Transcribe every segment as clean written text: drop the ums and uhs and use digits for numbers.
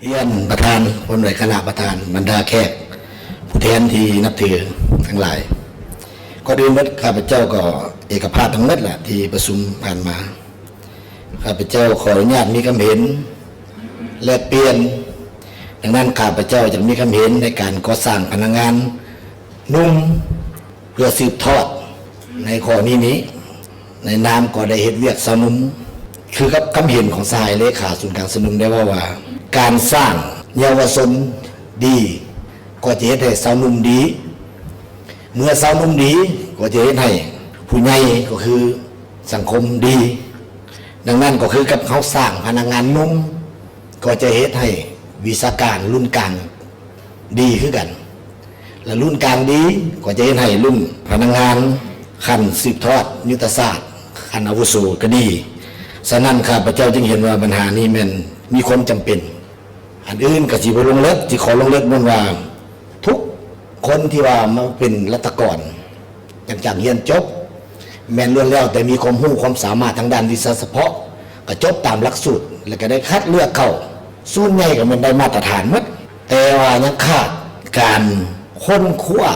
เฮียนประธานคนหน่วยคณะประธานบรรดาแขกผู้แทนที่นับถือทั้งหลายก็ดูมัดข้าพเจ้าก็เอกภาพทั้งหมดแหละที่ประชุมผ่านมาข้าพเจ้าขออนุญาตมีความเห็นแลกเปลี่ยนดังนั้นข้าพเจ้าจะมีความเห็นในการก่อสร้างพนักงานนุ่มเพื่อสืบทอดในข้อนี้ในนามก็ได้เห็นเวียกสนุมคือกับคำเห็นของสายเลขาศูนย์กลางสนุมได้ว่าการสร้างเยาวชนดีก็จะเห็นให้สาวนุ่มดีเมื่อสาวนุ่มดีก็จะเห็นให้ผู้ใหญ่ก็คือสังคมดีดังนั้นก็คือกับเขาสร้างพนักงานนุ่มก็จะเห็นให้วิชาการรุ่นกลางดีขึ้นกันและรุ่นกลางดีก็จะเห็นให้รุ่นพนักงานขั้นสืบทอดยุทธศาสตร์ขั้นอาวุโสก็ดีฉะนั้นข้าพเจ้าจึงเห็นว่าปัญหานี้มันมีความจำเป็นอันอื่นก็สิบ่ลงเลิกที่ขอลงเลิกมันว่าทุกคนที่ว่ามาเป็นรัฐกรจากเรียนจบแม่นล้วนแล้วแต่มีความรู้ความสามารถทางด้านวิชาเฉพาะก็จบตามหลักสูตรแล้วก็ได้คัดเลือกเข้าส่วนใหญ่ก็มันได้มาตรฐานหมดแต่ว่ายังขาดการค้นคว้า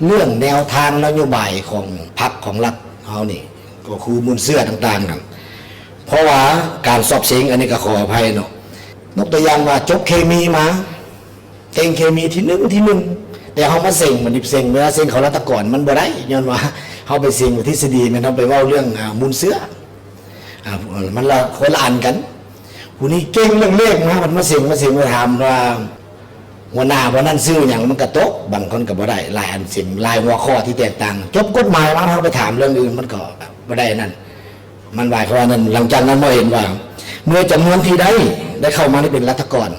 เรื่องแนวทางนโยบายของพรรคของรัฐเฮานี่ก็คือมูลเสื้อต่างๆนั่นเพราะว่าการสอบเสียงอันนี้ก็ขออภัยเนาะนกตัวอย่างว่าจบเคมีมาเก่งเคมีที่หนึ่งแต่เขามาเซ็งมันดิบเซ็งเวลาเซ็งเขารัตกรมันบ่ได้ย้อนว่าเขาไปเซ็งทฤษฎีมันต้องไปว่าเรื่องมูลเสื้อมันละคนละอันกันผู้นี้เก่งเรื่องเลขนะมันมาเซ็งมาถามว่าหัวหน้าเพราะนั่นซื้ออย่างมันกระโตกบางคนก็บ่ได้ลายอันเซ็งลายหัวข้อที่แตกต่างจบกฎหมายมาเขาไปถามเรื่องอื่นมันก็บ่ได้นั่นมันหมายความว่านั้นหลังจากนั้นเราเห็นว่าเมื่อจำนวนที่ได้เข้ามาได้เป็นรัฐกร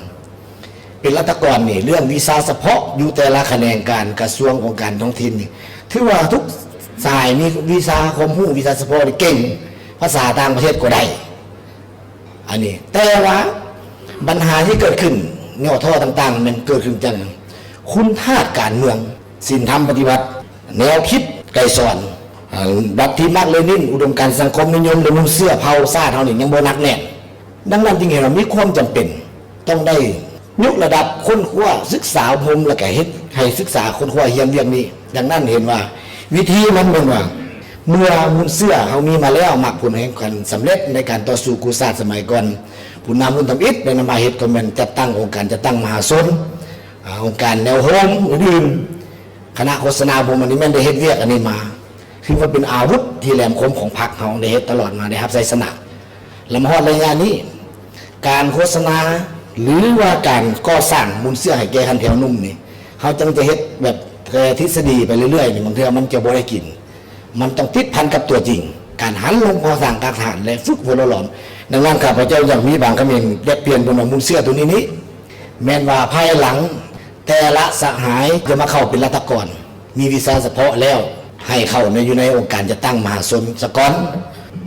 นี่เรื่องวิชาเฉพาะอยู่แต่ละแขนงการกระทรวงองค์การท้องถิ่นนี่ถือว่าทุกสายมีวิชาความรู้วิชาเฉพาะเก่งภาษาต่างประเทศก็ได้อันนี้แต่ว่าปัญหาที่เกิดขึ้นเงาท่อต่างๆมันเกิดขึ้นจากคุณธาตุการเมืองศีลธรรมปฏิบัติแนวคิดไกลสอนบัตรที่มักเลนินอุดมการสังคมนิยมหรือเสื้อเผาซาเท่านี้ยังโบนักแน่ดังนั้นจึงเห็นว่ามีความจำเป็นต้องได้ยกระดับค้นคว้าศึกษาภูมิและแก่เฮ็ดให้ศึกษาค้นคว้าเฮียนเรื่องนี้ดังนั้นเห็นว่าวิธีมันเป็นว่าเมื่อมุนเสื้อเขามีมาแล้วมักผลแห่งการสำเร็จในการต่อสู้กุศลสมัยก่อนผู้นำมุนทำอิฐในนามเหตุก็มันจัดตั้งองค์การจัดตั้งมหาชนองค์การแนวโฮมอื่นคณะโฆษณาภูมิอันนี้มันได้เฮ็ดเวียกอันนี้มาคือว่าเป็นอาวุธที่แหลมคมของพรรคเขาได้เฮ็ดตลอดมาได้รับใจสนับและมาฮอดรายงานนี้การโฆษณาหรือว่าการก่อสร้างมูลเสื้อให้แก่คันแถวนุ่มนี่เขาจึงจะเฮ็ดแบบทฤษฎีไปเรื่อยๆนี่บางทีมันจะบ่ได้กินมันต้องติดพันกับตัวจริงการหันลงก่อสร้างกลางฐานและฝึกฝนหลอมดังนั้นข้าพเจ้าอย่างมีบางคำเห็นแยกเปลี่ยนบนมูลเสื้อตัวนี้แม้นว่าภายหลังแต่ละสหายจะมาเข้าเป็นรัฐกรมีวีซ่าเฉพาะแล้วให้เข้าอยู่ในองค์การจะตั้งมหาชนสกอน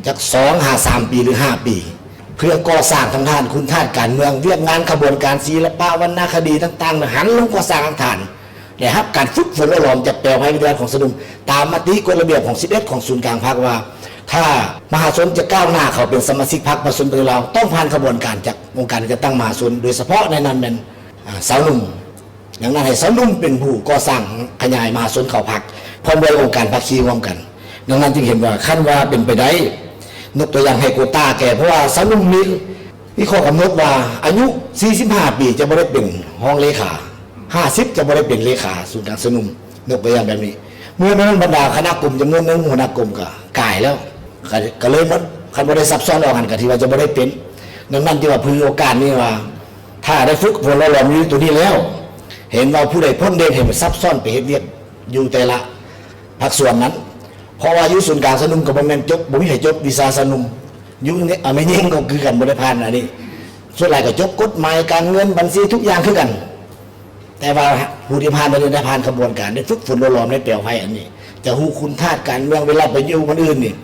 จาก2-3 ปีหรือ5 ปีเพื่อก่อสร้างทางด้านคุณธาตุการเมืองเรียกงานขบวนการศิลปะวรรณคดีต่างๆหันลงก่อสร้างทางฐานแต่ครับการฝึกฝนหลอมจากแปลวภัยวิทยาของสนุมตามมติกฎระเบียบของ11ของศูนย์กลางพรรคว่าถ้ามหาชนจะก้าวหน้าเขาเป็นสมาชิกพรรคประชาชนเราต้องผ่านขบวนการจากองค์การจะตั้งมหาชนโดยเฉพาะในนั้นเป็นสาวหนุ่มดังนั้นให้สาวหนุ่มเป็นผู้ก่อสร้างขยายมหาชนเข้าพรรคพร้อมด้วยองค์การพรรคชีร่วมกันดังนั้นจึงเห็นว่าขั้นว่าเป็นไปได้นกตัวอย่างให้โกต้าแก่เพราะว่าสาวนุ่มมีข้อกำหนดว่าอายุ45 ปีจะไม่ได้เป็นห้องเลขา50จะไม่ได้เป็นเลขาศูนย์กลางสนุมนกตัวอย่างแบบนี้เมื่อนั้นบรรดาคณะกลุ่มจำนวนหนึ่งหัวหน้ากลุ่มก็กายแล้วก็เลยมันคันบ่ได้ซับซ้อนออกกันกับที่ว่าจะไม่ได้เป็นดังนั้นที่ว่าพื้นโอกาสนี้ว่าถ้าได้ฝึกฝนหลอมอยู่ตัวนี้แล้วเห็นว่าผู้ใดพ้นเด่นเห็นมันซับซ้อนไปเฮ็ดเวียกอยู่แต่ละภาคส่วนนั้นเพราะว่าอยู่ศูนย์กลางสนุมกับบ่แม่นจบบ่มีให้จบวิชาสนุมอยู่นี่ไม่ยิ่งก็คือกันบ่ได้ผ่านอันนี้ส่วนหลายก็จบกฎหมายการเงินบัญชีทุกอย่างคือกันแต่ว่าผู้ที่ผ่านได้ผ่านกระบวนการได้ฝึกฝนหลอมได้แปลวไผอันนี้จะฮู้คุณธาตุการเมืองเวลาไปอยู่คนอื่นนี่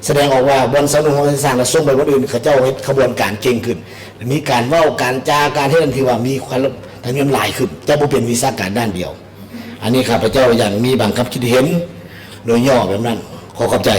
แสดงออกว่าบนสนุมของสร้างและส่งไปคนอื่นเขาเจ้าเฮ็ดกระบวนการเก่งขึ้นมีการเว้าการจาการเฮ็ดที่ว่ามีความทางเงินหลายขึ้นจะบ่เป็นวิชาการด้านเดียวอันนี้ข้าพเจ้าอย่างมีบางความคิดเห็นโดยย่อแบบนั้นขอขอบใจ